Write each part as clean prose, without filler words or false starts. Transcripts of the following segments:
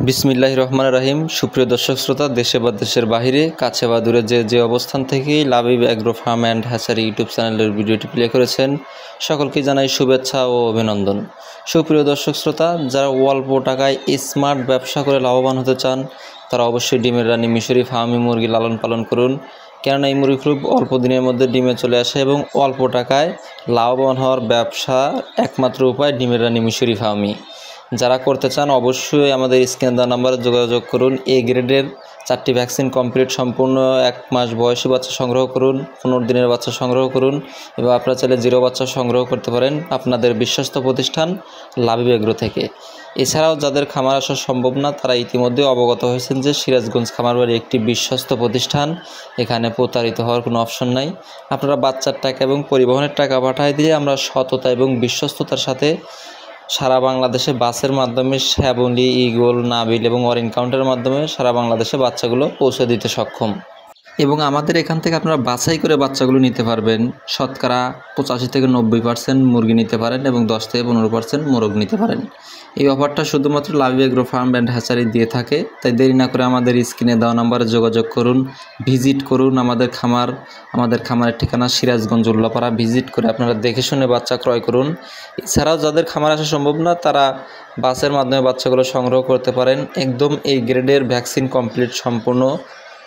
বিসমিল্লাহির রহমানির রহিম। সুপ্রিয় দর্শক শ্রোতা, দেশে বা দেশের বাহিরে, কাছে বা দূরে যে অবস্থান থেকেই Labib agro farm and hatchery YouTube চ্যানেলের ভিডিওটি প্লে করেছেন, সকলকে জানাই শুভেচ্ছা ও অভিনন্দন। সুপ্রিয় দর্শক শ্রোতা, যারা অল্প টাকায় স্মার্ট ব্যবসা করে লাভবান হতে চান, তারা অবশ্যই ডিমের রানী মিশরি ফার্মি মুরগি লালন পালন করুন। কেননা এই মুরগি খুব অল্প দিনের মধ্যে ডিমে চলে আসে এবং অল্প টাকায় লাভবান হওয়ার ব্যবসা একমাত্র উপায় ডিমের রানী মিশরি ফার্মি। যারা করতে চান অবশ্যই আমাদের স্ক্রিনে দেওয়া নাম্বারে যোগাযোগ করুন। এ গ্রেডের 4টি ভ্যাকসিন কমপ্লিট, সম্পূর্ণ 1 মাস বয়সী বাচ্চা সংগ্রহ করুন, 15 দিনের বাচ্চা সংগ্রহ করুন এবং আপনারা চাইলে 0 বাচ্চা সংগ্রহ করতে পারেন আপনাদের বিশ্বস্ত প্রতিষ্ঠান লাবিব এগ্রো থেকে। এছাড়াও যাদের খামার আসা সম্ভব না, তারা ইতিমধ্যে অবগত হয়েছেন যে সিরাজগঞ্জ খামারবাড়ি একটি বিশ্বস্ত প্রতিষ্ঠান, এখানে প্রতারিত হওয়ার কোনো অপশন নাই। আপনারা বাচ্চার টাকা এবং পরিবহনের টাকা পাঠিয়ে দিয়ে আমরা সততা এবং বিশ্বস্ততার সাথে সারা বাংলাদেশে বাসের মাধ্যমে শ্যাবলী, ঈগল, নাবিল এবং অরেঞ্জ কাউন্টারের মাধ্যমে সারা বাংলাদেশে বাচ্চাগুলো পৌঁছে দিতে সক্ষম। এবং আমাদের এখান থেকে আপনারা বাছাই করে বাচ্চাগুলো নিতে পারবেন। শতকরা 85 থেকে 90% মুরগি নিতে পারেন এবং 10 থেকে 15% মোরগ নিতে পারেন। এই অফারটা শুধুমাত্র Labib agro farm and hatchery দিয়ে থাকে। তাই দেরি না করে আমাদের স্ক্রিনে দেওয়া নাম্বারে যোগাযোগ করুন, ভিজিট করুন আমাদের খামার। আমাদের খামারের ঠিকানা সিরাজগঞ্জ উল্লাপাড়া। ভিজিট করে আপনারা দেখে শুনে বাচ্চা ক্রয় করুন। এছাড়াও যাদের খামার আসা সম্ভব না, তারা বাসের মাধ্যমে বাচ্চাগুলো সংগ্রহ করতে পারেন। একদম এই গ্রেডের ভ্যাকসিন কমপ্লিট, সম্পূর্ণ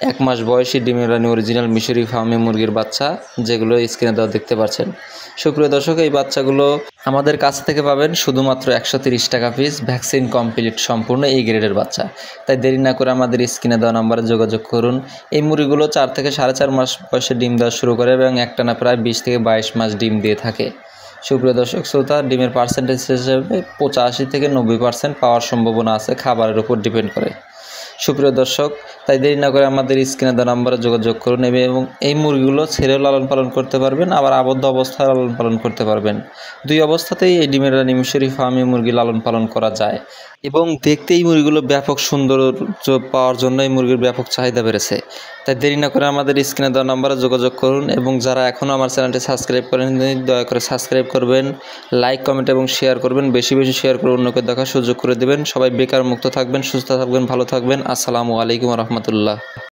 1 মাস বয়সী ডিমের রানী অরিজিনাল মিশরি ফার্মি মুরগির বাচ্চা, যেগুলো স্ক্রিনে দেওয়া দেখতে পাচ্ছেন। সুপ্রিয় দর্শক, এই বাচ্চাগুলো আমাদের কাছ থেকে পাবেন শুধুমাত্র 130 টাকা পিস, ভ্যাকসিন কমপ্লিট, সম্পূর্ণ এই গ্রেডের বাচ্চা। তাই দেরি না করে আমাদের স্ক্রিনে দেওয়া নাম্বারে যোগাযোগ করুন। এই মুরগিগুলো 4 থেকে 4.5 মাস বয়সে ডিম দেওয়া শুরু করে এবং একটানা প্রায় 20 থেকে 22 মাস ডিম দিয়ে থাকে। সুপ্রিয় দর্শক শ্রোতা, ডিমের পার্সেন্টেজ হিসেবে 85 থেকে 90% পাওয়ার সম্ভাবনা আছে, খাবারের উপর ডিপেন্ড করে। সুপ্রিয় দর্শক, তাই দেরি না করে আমাদের স্ক্রিনে দেওয়া নাম্বারে যোগাযোগ করুন এবং এই মুরগিগুলো ছেড়েও লালন পালন করতে পারবেন, আবার আবদ্ধ অবস্থায় লালন পালন করতে পারবেন। 2 অবস্থাতেই এই ডিমের রানী মিশরি ফার্মি মুরগি লালন পালন করা যায়। এবং দেখতে এই মুরগিগুলো ব্যাপক সৌন্দর্য পাওয়ার জন্য এই মুরগির ব্যাপক চাহিদা বেড়েছে। তাই দেরি না করে আমাদের স্ক্রিনে দেওয়া নাম্বারে যোগাযোগ করুন এবং যারা এখনও আমার চ্যানেলটি সাবস্ক্রাইব করেন, দয়া করে সাবস্ক্রাইব করবেন, লাইক, কমেন্ট এবং শেয়ার করবেন। বেশি বেশি শেয়ার করে অন্যকে দেখার সুযোগ করে দেবেন। সবাই বেকার মুক্ত থাকবেন, সুস্থ থাকবেন, ভালো থাকবেন। আসসালামু আলাইকুম রহমতুল্লাহ।